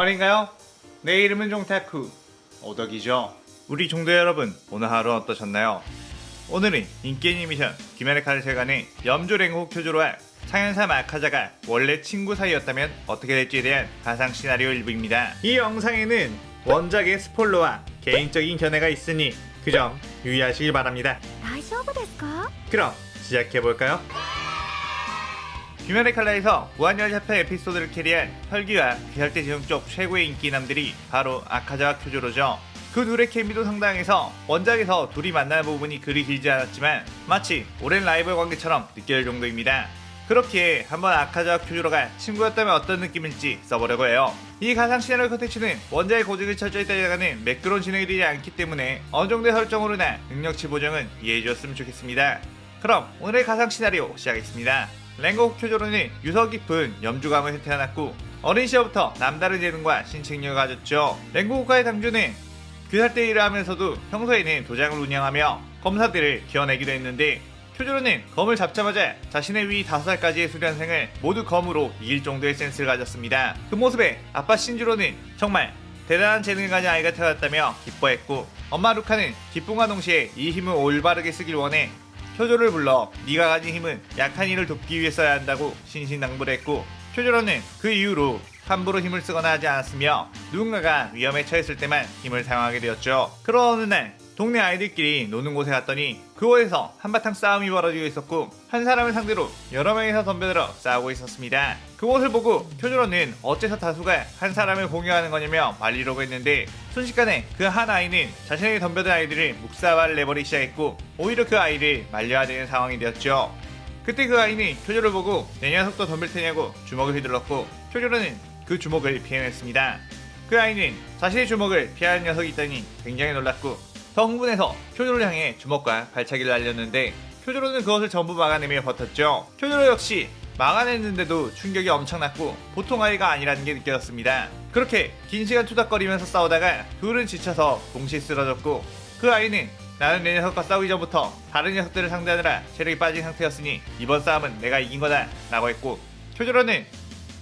안녕하신가요? 내 이름은 종타쿠 오덕이죠. 우리 종도 여러분, 오늘 하루 어떠셨나요? 오늘은 인기 애니메이션 귀멸의 칼을 세간의 염조 랭고 쿄조로와 상현사 마카자가 원래 친구 사이였다면 어떻게 될지에 대한 가상 시나리오 일부입니다. 이 영상에는 원작의 스포일러와 개인적인 견해가 있으니 그 점 유의하시길 바랍니다. 大丈夫ですか? 그럼 시작해볼까요? 귀멸의 칼라에서 무한열차편 에피소드를 캐리한 혈기와 귀살대 지형 쪽 최고의 인기남들이 바로 아카자와 쿄조로죠. 그 둘의 케미도 상당해서 원작에서 둘이 만나는 부분이 그리 길지 않았지만 마치 오랜 라이벌 관계처럼 느껴질 정도입니다. 그렇기에 한번 아카자와 쿄조로가 친구였다면 어떤 느낌일지 써보려고 해요. 이 가상 시나리오 컨텐츠는 원작의 고증을 철저히 따라가는 매끄러운 진행이 되지 않기 때문에 어느 정도의 설정으로나 능력치 보정은 이해해주었으면 좋겠습니다. 그럼 오늘의 가상 시나리오 시작하겠습니다. 랭고 쿄조로는 유서 깊은 염주감에서 태어났고 어린 시절부터 남다른 재능과 신체능력을 가졌죠. 랭고 국가의 당주는 귀살대 일을 하면서도 평소에는 도장을 운영하며 검사들을 기어내기도 했는데 쿄조로는 검을 잡자마자 자신의 위 5살까지의 수련생을 모두 검으로 이길 정도의 센스를 가졌습니다. 그 모습에 아빠 신주로는 정말 대단한 재능을 가진 아이가 태어났다며 기뻐했고 엄마 루카는 기쁨과 동시에 이 힘을 올바르게 쓰길 원해 쿄조로를 불러 네가 가진 힘은 약한 이를 돕기 위해 써야 한다고 신신당부를 했고 쿄조로는 그 이후로 함부로 힘을 쓰거나 하지 않았으며 누군가가 위험에 처했을 때만 힘을 사용하게 되었죠. 그런 어느 날 동네 아이들끼리 노는 곳에 갔더니 그곳에서 한바탕 싸움이 벌어지고 있었고 한 사람을 상대로 여러 명이서 덤벼들어 싸우고 있었습니다. 그곳을 보고 쿄조로는 어째서 다수가 한 사람을 공격하는 거냐며 말리려고 했는데 순식간에 그 한 아이는 자신에게 덤벼든 아이들을 묵사발을 내버리기 시작했고 오히려 그 아이를 말려야 되는 상황이 되었죠. 그때 그 아이는 쿄조로를 보고 내 녀석도 덤빌 테냐고 주먹을 휘둘렀고 쿄조로는 그 주먹을 피해냈습니다. 그 아이는 자신의 주먹을 피하는 녀석이 있다니 굉장히 놀랐고 더 흥분해서 쿄조로를 향해 주먹과 발차기를 날렸는데 쿄조로는 그것을 전부 막아내며 버텼죠. 쿄조로 역시 막아냈는데도 충격이 엄청났고 보통 아이가 아니라는 게 느껴졌습니다. 그렇게 긴 시간 투닥거리면서 싸우다가 둘은 지쳐서 동시에 쓰러졌고 그 아이는 나는 내 녀석과 싸우기 전부터 다른 녀석들을 상대하느라 체력이 빠진 상태였으니 이번 싸움은 내가 이긴 거다 라고 했고 쿄조로는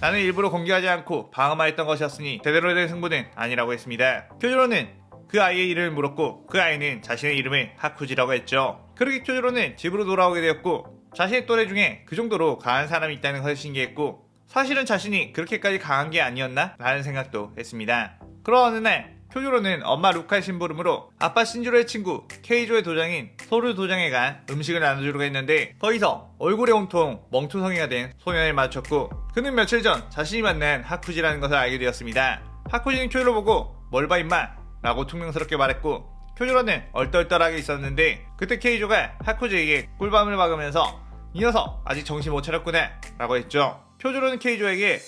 나는 일부러 공격하지 않고 방어만 했던 것이었으니 제대로 된 승부는 아니라고 했습니다. 쿄조로는 그 아이의 이름을 물었고 그 아이는 자신의 이름을 하쿠지라고 했죠. 그렇게 쿄조로는 집으로 돌아오게 되었고 자신의 또래 중에 그 정도로 강한 사람이 있다는 것을 신기했고 사실은 자신이 그렇게까지 강한 게 아니었나? 라는 생각도 했습니다. 그런 어느 날 쿄조로는 엄마 루카의 심부름으로 아빠 신주로의 친구 케이조의 도장인 소르 도장에 간 음식을 나눠주려고 했는데 거기서 얼굴에 온통 멍투성이가 된 소년을 마주쳤고 그는 며칠 전 자신이 만난 하쿠지라는 것을 알게 되었습니다. 하쿠지는 쿄조로 보고 뭘 봐 임마 라고 퉁명스럽게 말했고 쿄조로는 얼떨떨하게 있었는데 그때 케이조가 하쿠지에게 꿀밤을 박으면서 이 녀석 아직 정신 못 차렸구나 라고 했죠. 쿄조로는 케이조에게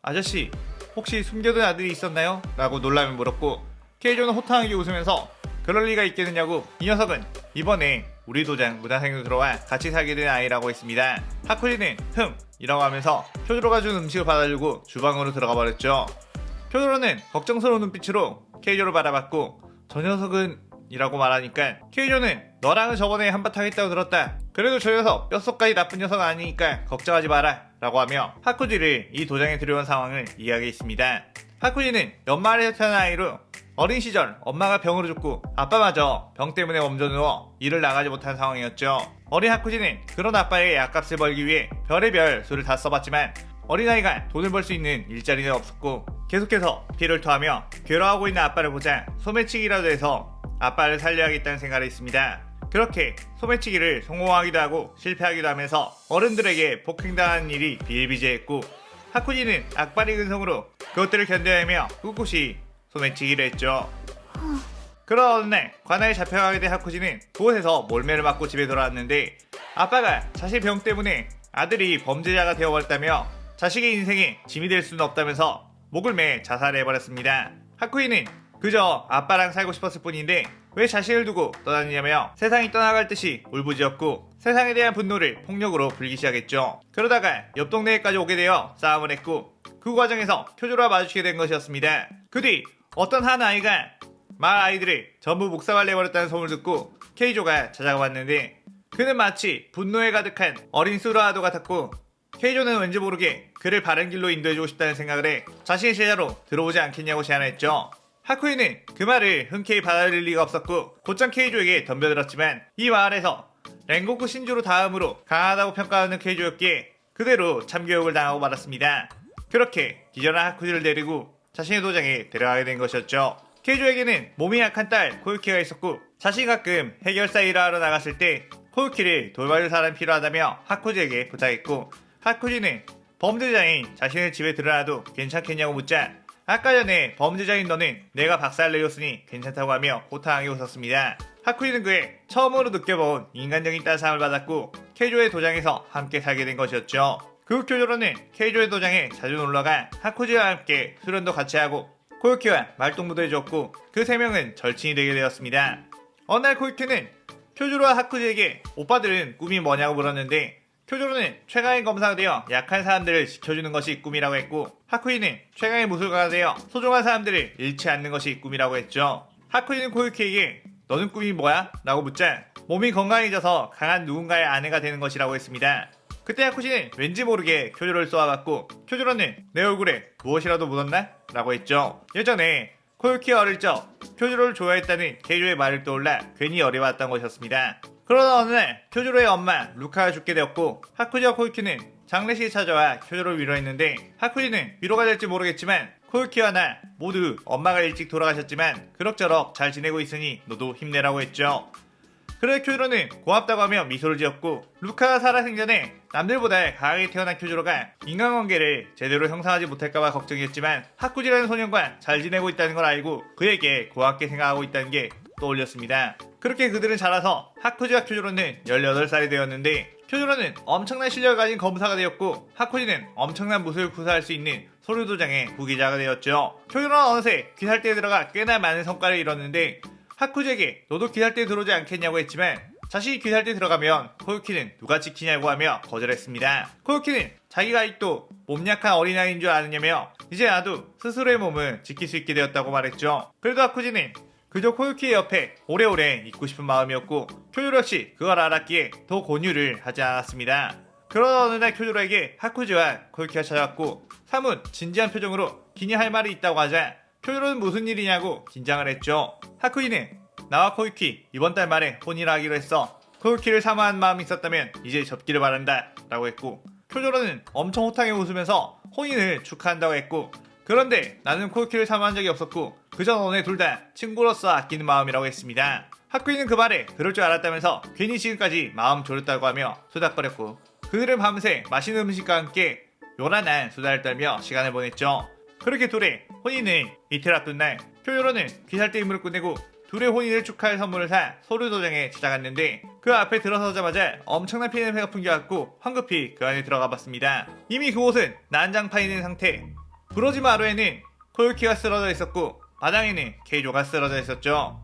아저씨 혹시 숨겨둔 아들이 있었나요? 라고 놀라며 물었고 케이조는 호탕하게 웃으면서 그럴 리가 있겠느냐고 이 녀석은 이번에 우리 도장 무단생으로 들어와 같이 살게 된 아이라고 했습니다. 하쿠지는 이라고 하면서 쿄조로가 준 음식을 받아주고 주방으로 들어가 버렸죠. 쿄조로는 걱정스러운 눈빛으로 케이조를 바라봤고 저 녀석은 이라고 말하니까 케이조는 너랑은 저번에 한바탕 했다고 들었다. 그래도 저 녀석 뼛속까지 나쁜 녀석 아니니까 걱정하지 마라 라고 하며 하쿠지를 이 도장에 들여온 상황을 이야기했습니다. 하쿠지는 연말에 태어난 아이로 어린 시절 엄마가 병으로 죽고 아빠마저 병 때문에 멈춰 누워 일을 나가지 못한 상황이었죠. 어린 하쿠지는 그런 아빠의 약값을 벌기 위해 별의별 수를 다 써봤지만 어린아이가 돈을 벌 수 있는 일자리는 없었고 계속해서 피를 토하며 괴로워하고 있는 아빠를 보자 소매치기라도 해서 아빠를 살려야겠다는 생각을 했습니다. 그렇게 소매치기를 성공하기도 하고 실패하기도 하면서 어른들에게 폭행당하는 일이 비일비재했고 하쿠지는 악바리 근성으로 그것들을 견뎌내며 꿋꿋이 소매치기를 했죠. 그런 어느 날 관아에 잡혀가게 된 하쿠지는 그곳에서 몰매를 맞고 집에 돌아왔는데 아빠가 자신 병 때문에 아들이 범죄자가 되어버렸다며 자식의 인생에 짐이 될 수는 없다면서 목을 매 자살을 해버렸습니다. 하쿠이는 그저 아빠랑 살고 싶었을 뿐인데 왜 자신을 두고 떠났냐며 세상이 떠나갈 듯이 울부짖었고 세상에 대한 분노를 폭력으로 불기 시작했죠. 그러다가 옆 동네에까지 오게 되어 싸움을 했고 그 과정에서 쿄조로와 마주치게 된 것이었습니다. 그 뒤 어떤 한 아이가 마을 아이들을 전부 묵사발 내버렸다는 소문을 듣고 케이조가 찾아가 봤는데 그는 마치 분노에 가득한 어린 수라아도 같았고 케이조는 왠지 모르게 그를 바른 길로 인도해주고 싶다는 생각을 해 자신의 제자로 들어오지 않겠냐고 제안했죠. 하쿠이는 그 말을 흔쾌히 받아들일 리가 없었고 곧장 케이조에게 덤벼들었지만 이 마을에서 랭고쿠 신주로 다음으로 강하다고 평가하는 케이조였기에 그대로 참교육을 당하고 말았습니다. 그렇게 기절한 하쿠지를 데리고 자신의 도장에 데려가게 된 것이었죠. 케이조에게는 몸이 약한 딸 코유키가 있었고 자신이 가끔 해결사 일을 하러 나갔을 때 코유키를 돌봐줄 사람이 필요하다며 하쿠지에게 부탁했고 하쿠지는 범죄자인 자신의 집에 들어놔도 괜찮겠냐고 묻자 아까 전에 범죄자인 너는 내가 박살내줬으니 괜찮다고 하며 호탕하게 웃었습니다. 하쿠지는 그의 처음으로 느껴본 인간적인 따스함을 받았고 케이조의 도장에서 함께 살게 된 것이었죠. 그 후 쿄조로는 케이조의 도장에 자주 놀러가 하쿠지와 함께 수련도 같이 하고 코유키와 말동무도 해줬고 그 세 명은 절친이 되게 되었습니다. 어느 날 코유키는 쿄조로와 하쿠지에게 오빠들은 꿈이 뭐냐고 물었는데 쿄조로는 최강의 검사가 되어 약한 사람들을 지켜주는 것이 꿈이라고 했고 하쿠지는 최강의 무술가가 되어 소중한 사람들을 잃지 않는 것이 꿈이라고 했죠. 하쿠지는 코유키에게 너는 꿈이 뭐야? 라고 묻자 몸이 건강해져서 강한 누군가의 아내가 되는 것이라고 했습니다. 그때 하쿠지는 왠지 모르게 쿄조로를 쏘아봤고 쿄조로는 내 얼굴에 무엇이라도 묻었나? 라고 했죠. 예전에 코유키가 어릴 적 쿄조로를 좋아했다는 케이조의 말을 떠올라 괜히 열이 받았던 것이었습니다. 그러다 어느 날 쿄조로의 엄마 루카가 죽게 되었고 하쿠지와 코유키는 장례식에 찾아와 쿄조로를 위로했는데 하쿠지는 위로가 될지 모르겠지만 코유키와 나 모두 엄마가 일찍 돌아가셨지만 그럭저럭 잘 지내고 있으니 너도 힘내라고 했죠. 그래 쿄조로는 고맙다고 하며 미소를 지었고 루카가 살아생전에 남들보다 강하게 태어난 쿄조로가 인간관계를 제대로 형성하지 못할까봐 걱정이었지만 하쿠지라는 소년과 잘 지내고 있다는 걸 알고 그에게 고맙게 생각하고 있다는 게 떠올렸습니다. 그렇게 그들은 자라서 하쿠지와 쿄조로는 18살이 되었는데 쿄조로는 엄청난 실력을 가진 검사가 되었고 하쿠지는 엄청난 무술을 구사할 수 있는 소류도장의 후계자가 되었죠. 쿄조로는 어느새 귀살대에 들어가 꽤나 많은 성과를 이뤘는데 하쿠지에게 너도 귀살대에 들어오지 않겠냐고 했지만 자신이 귀살대에 들어가면 코유키는 누가 지키냐고 하며 거절했습니다. 코유키는 자기가 아직도 몸 약한 어린아이인 줄 아느냐며 이제 나도 스스로의 몸을 지킬 수 있게 되었다고 말했죠. 그래도 하쿠지는 그저 코유키의 옆에 오래오래 있고 싶은 마음이었고 쿄조로 역시 그걸 알았기에 더 권유를 하지 않았습니다. 그러다 어느 날 쿄조로에게 하쿠지와 코유키가 찾아왔고 사뭇 진지한 표정으로 기니 할 말이 있다고 하자 쿄조로는 무슨 일이냐고 긴장을 했죠. 하쿠지는 나와 코유키 이번 달 말에 혼인을 하기로 했어. 코유키를 사모하는 마음이 있었다면 이제 접기를 바란다 라고 했고 쿄조로는 엄청 호탕해 웃으면서 혼인을 축하한다고 했고 그런데 나는 코유키를 사모한 적이 없었고 그저 너네 둘 다 친구로서 아끼는 마음이라고 했습니다. 하쿠지는 그 말에 그럴 줄 알았다면서 괜히 지금까지 마음 졸였다고 하며 수다거렸고 그들은 밤새 맛있는 음식과 함께 요란한 수다를 떨며 시간을 보냈죠. 그렇게 둘의 혼인을 이틀 앞둔 날 쿄조로는 귀살대 임무를 끝내고 둘의 혼인을 축하할 선물을 사 소류도장에 찾아갔는데 그 앞에 들어서자마자 엄청난 피냄새가 풍겨왔고 황급히 그 안에 들어가 봤습니다. 이미 그곳은 난장판이 된 상태. 부러진 마루에는 코유키가 쓰러져 있었고 마당에는 케이조가 쓰러져 있었죠.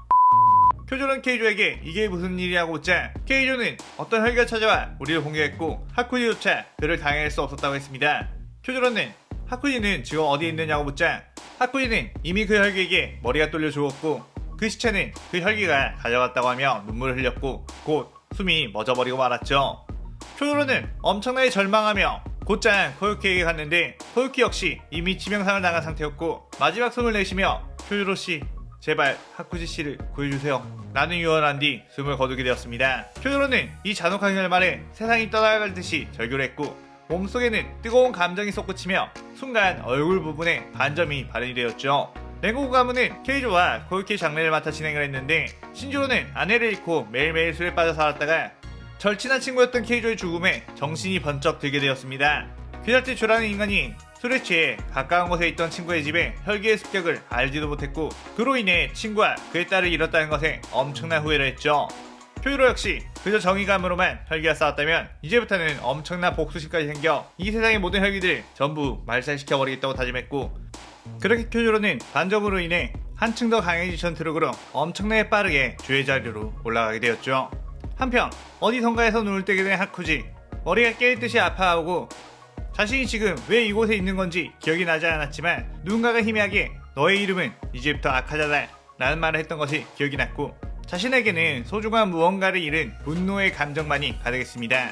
쿄조는 케이조에게 이게 무슨 일이냐고 묻자 케이조는 어떤 혈기가 찾아와 우리를 공격했고 하쿠지조차 그를 당해낼 수 없었다고 했습니다. 쿄조는 하쿠지는 지금 어디에 있느냐고 묻자 하쿠지는 이미 그 혈기에게 머리가 뚫려 죽었고 그 시체는 그 혈기가 가져갔다고 하며 눈물을 흘렸고 곧 숨이 멎어버리고 말았죠. 쿄조는 엄청나게 절망하며 곧장 코유키에게 갔는데 코유키 역시 이미 치명상을 당한 상태였고 마지막 숨을 내쉬며 쿄조로씨 제발 하쿠지씨를 구해주세요. 나는 유언한 뒤 숨을 거두게 되었습니다. 쿄조는 이 잔혹한 결말에 세상이 떠나갈 듯이 절규를 했고 몸속에는 뜨거운 감정이 솟구치며 순간 얼굴 부분에 반점이 발현이 되었죠. 랭고쿠 가문은 케이조와 코유키 장례를 맡아 진행을 했는데 신주로는 아내를 잃고 매일매일 술에 빠져 살았다가 절친한 친구였던 케이조의 죽음에 정신이 번쩍 들게 되었습니다. 귀살대 조라는 인간이 술에 취해 가까운 곳에 있던 친구의 집에 혈기의 습격을 알지도 못했고 그로 인해 친구와 그의 딸을 잃었다는 것에 엄청난 후회를 했죠. 쿄조로 역시 그저 정의감으로만 혈기가 쌓았다면 이제부터는 엄청난 복수심까지 생겨 이 세상의 모든 혈기들을 전부 말살시켜버리겠다고 다짐했고 그렇게 쿄조로는 반점으로 인해 한층 더 강해지던 트럭으로 엄청나게 빠르게 주의 자리로 올라가게 되었죠. 한편 어디선가에서 눈을 뜨게 된 하쿠지 머리가 깨일 듯이 아파하고 자신이 지금 왜 이곳에 있는 건지 기억이 나지 않았지만 누군가가 희미하게 너의 이름은 이제부터 아카자다 라는 말을 했던 것이 기억이 났고 자신에게는 소중한 무언가를 잃은 분노의 감정만이 가득했습니다.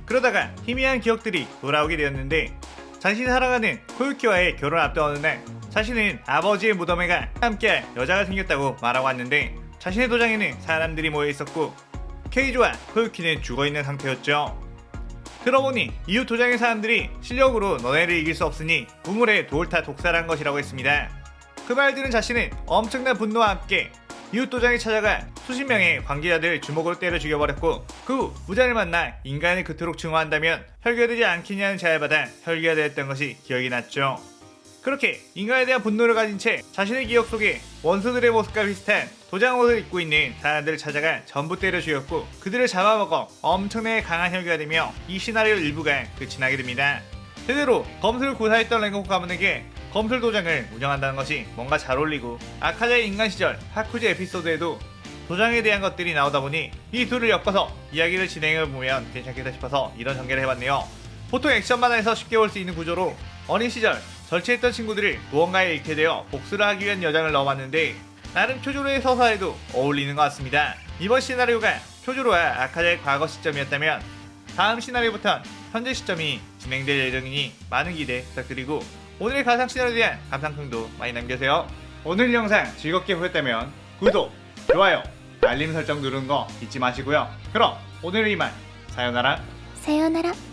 그러다가 희미한 기억들이 돌아오게 되었는데 자신이 사랑하는 코유키와의 결혼 앞둔 어느 날 자신은 아버지의 무덤에 가 함께할 여자가 생겼다고 말하고 왔는데 자신의 도장에는 사람들이 모여 있었고 케이조와 코유키는 죽어있는 상태였죠. 들어보니 이웃 도장의 사람들이 실력으로 너네를 이길 수 없으니 우물에 돌 타 독살한 것이라고 했습니다. 그 말 들은 자신은 엄청난 분노와 함께 이웃 도장에 찾아가 수십 명의 관계자들을 주먹으로 때려 죽여버렸고 그 후 무장을 만나 인간을 그토록 증오한다면 혈기화되지 않겠냐는 제안을 받아 혈기화되었던 것이 기억이 났죠. 그렇게 인간에 대한 분노를 가진 채 자신의 기억 속에 원수들의 모습과 비슷한 도장 옷을 입고 있는 사람들을 찾아가 전부 때려 죽였고 그들을 잡아먹어 엄청나게 강한 혈기가 되며 이 시나리오 일부가 끝이 나게 됩니다. 제대로 검술을 구사했던 랭고쿠 가문에게 검술 도장을 운영한다는 것이 뭔가 잘 어울리고 아카자의 인간 시절 하쿠지 에피소드에도 도장에 대한 것들이 나오다 보니 이 둘을 엮어서 이야기를 진행해보면 괜찮겠다 싶어서 이런 전개를 해봤네요. 보통 액션 만화에서 쉽게 볼 수 있는 구조로 어린 시절 절취했던 친구들을 무언가에 잃게 되어 복수를 하기 위한 여장을 넣어봤는데 나름 쿄조로의 서사에도 어울리는 것 같습니다. 이번 시나리오가 쿄조로와 아카자의 과거 시점이었다면 다음 시나리오부터는 현재 시점이 진행될 예정이니 많은 기대 부탁드리고 오늘의 가상 시나리오에 대한 감상평도 많이 남겨주세요. 오늘 영상 즐겁게 보셨다면 구독, 좋아요, 알림 설정 누르는 거 잊지 마시고요. 그럼 오늘은 이만 사요나라.さようなら。